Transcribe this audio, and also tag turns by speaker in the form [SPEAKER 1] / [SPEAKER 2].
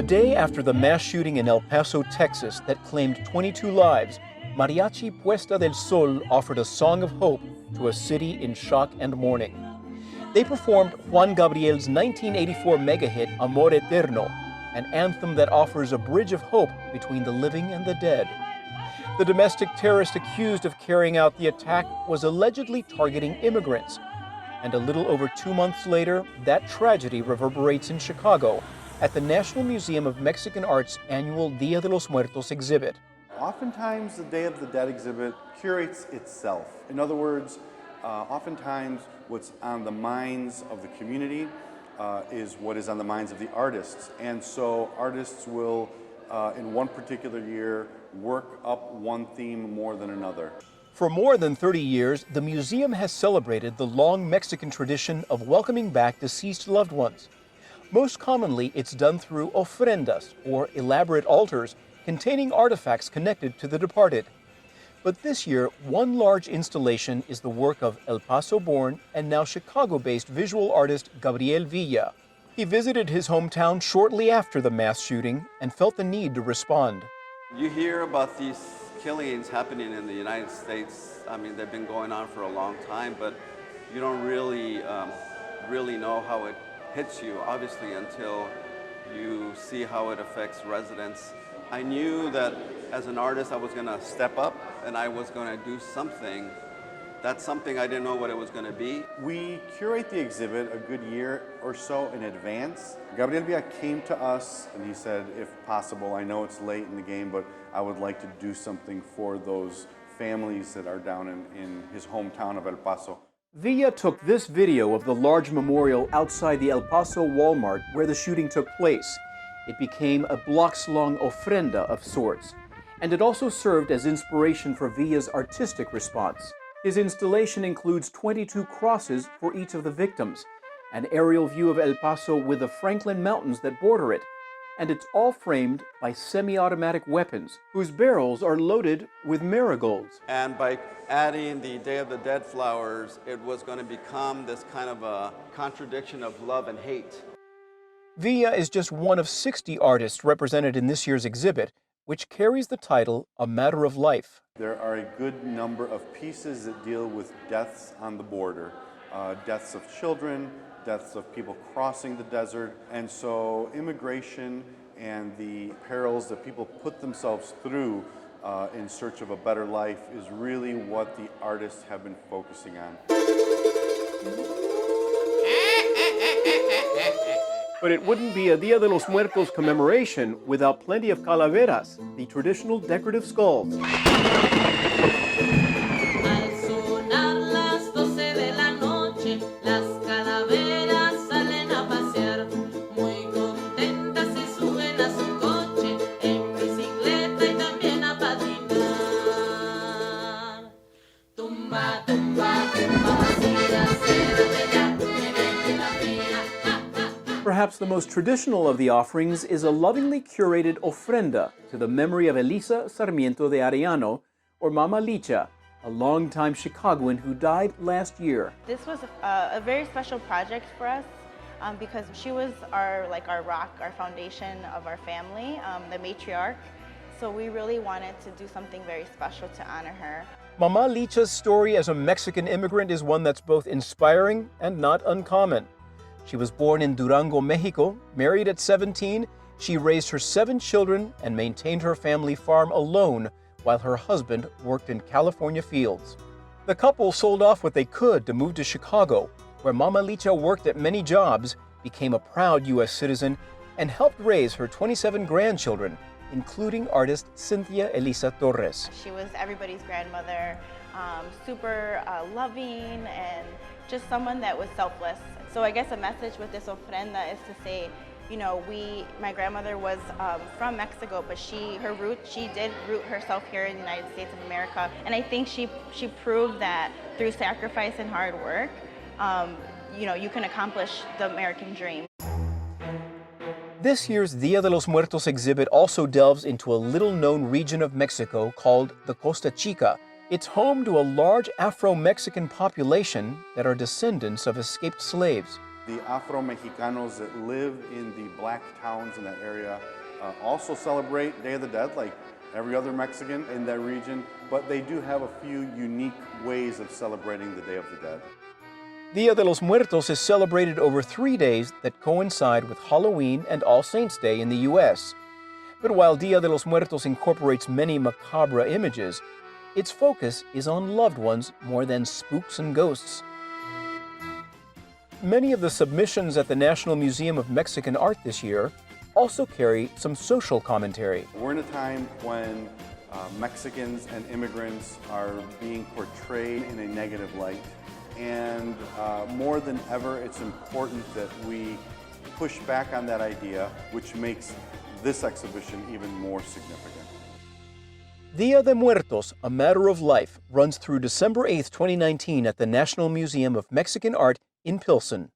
[SPEAKER 1] day after the mass shooting in El Paso, Texas that claimed 22 lives, Mariachi Puesta del Sol offered a song of hope to a city in shock and mourning. They performed Juan Gabriel's 1984 mega-hit Amor Eterno, an anthem that offers a bridge of hope between the living and the dead. The domestic terrorist accused of carrying out the attack was allegedly targeting immigrants. And a little over 2 months later, that tragedy reverberates in Chicago at the National Museum of Mexican Art's annual Dia de los Muertos exhibit.
[SPEAKER 2] Oftentimes, the Day of the Dead exhibit curates itself. In other words, oftentimes what's on the minds of the community is what is on the minds of the artists. And so artists will, in one particular year, work up one theme more than another.
[SPEAKER 1] For more than 30 years, the museum has celebrated the long Mexican tradition of welcoming back deceased loved ones. Most commonly, it's done through ofrendas, or elaborate altars, containing artifacts connected to the departed. But this year, one large installation is the work of El Paso-born and now Chicago-based visual artist Gabriel Villa. He visited his hometown shortly after the mass shooting and felt the need to respond.
[SPEAKER 3] You hear about these killings happening in the United States. I mean, they've been going on for a long time, but you don't really know how it hits you, obviously, until you see how it affects residents. I knew that as an artist I was going to step up and I was going to do something. That's something I didn't know what it was going to be.
[SPEAKER 2] We curate the exhibit a good year or so in advance. Gabriel Villa came to us and he said, if possible, I know it's late in the game, but I would like to do something for those families that are down in his hometown of El Paso.
[SPEAKER 1] Villa took this video of the large memorial outside the El Paso Walmart where the shooting took place. It became a blocks-long ofrenda of sorts, and it also served as inspiration for Villa's artistic response. His installation includes 22 crosses for each of the victims, an aerial view of El Paso with the Franklin Mountains that border it, and it's all framed by semi-automatic weapons whose barrels are loaded with marigolds.
[SPEAKER 3] And by adding the Day of the Dead flowers, it was going to become this kind of a contradiction of love and hate.
[SPEAKER 1] Villa is just one of 60 artists represented in this year's exhibit, which carries the title A Matter of Life.
[SPEAKER 2] There are a good number of pieces that deal with deaths on the border, deaths of children, deaths of people crossing the desert, and so immigration and the perils that people put themselves through in search of a better life is really what the artists have been focusing on.
[SPEAKER 1] But it wouldn't be a Dia de los Muertos commemoration without plenty of calaveras, the traditional decorative skulls. Perhaps the most traditional of the offerings is a lovingly curated ofrenda to the memory of Elisa Sarmiento de Arellano, or Mama Licha, a longtime Chicagoan who died last year.
[SPEAKER 4] This was a very special project for us because she was our rock, our foundation of our family, the matriarch. So we really wanted to do something very special to honor her.
[SPEAKER 1] Mama Licha's story as a Mexican immigrant is one that's both inspiring and not uncommon. She was born in Durango, Mexico, married at 17. She raised her 7 children and maintained her family farm alone while her husband worked in California fields. The couple sold off what they could to move to Chicago, where Mama Licha worked at many jobs, became a proud U.S. citizen, and helped raise her 27 grandchildren, including artist Cynthia Elisa Torres.
[SPEAKER 4] She was everybody's grandmother, super loving, and just someone that was selfless. So I guess a message with this ofrenda is to say, you know, my grandmother was from Mexico, but she did root herself here in the United States of America. And I think she proved that through sacrifice and hard work, you know, you can accomplish the American dream.
[SPEAKER 1] This year's Dia de los Muertos exhibit also delves into a little-known region of Mexico called the Costa Chica. It's home to a large Afro-Mexican population that are descendants of escaped slaves.
[SPEAKER 2] The Afro-Mexicanos that live in the black towns in that area also celebrate Day of the Dead like every other Mexican in that region, but they do have a few unique ways of celebrating the Day of the Dead.
[SPEAKER 1] Dia de los Muertos is celebrated over 3 days that coincide with Halloween and All Saints' Day in the U.S. But while Dia de los Muertos incorporates many macabre images, its focus is on loved ones more than spooks and ghosts. Many of the submissions at the National Museum of Mexican Art this year also carry some social commentary.
[SPEAKER 2] We're in a time when Mexicans and immigrants are being portrayed in a negative light. And more than ever, it's important that we push back on that idea, which makes this exhibition even more significant.
[SPEAKER 1] Dia de Muertos, A Matter of Life, runs through December 8, 2019 at the National Museum of Mexican Art in Pilsen.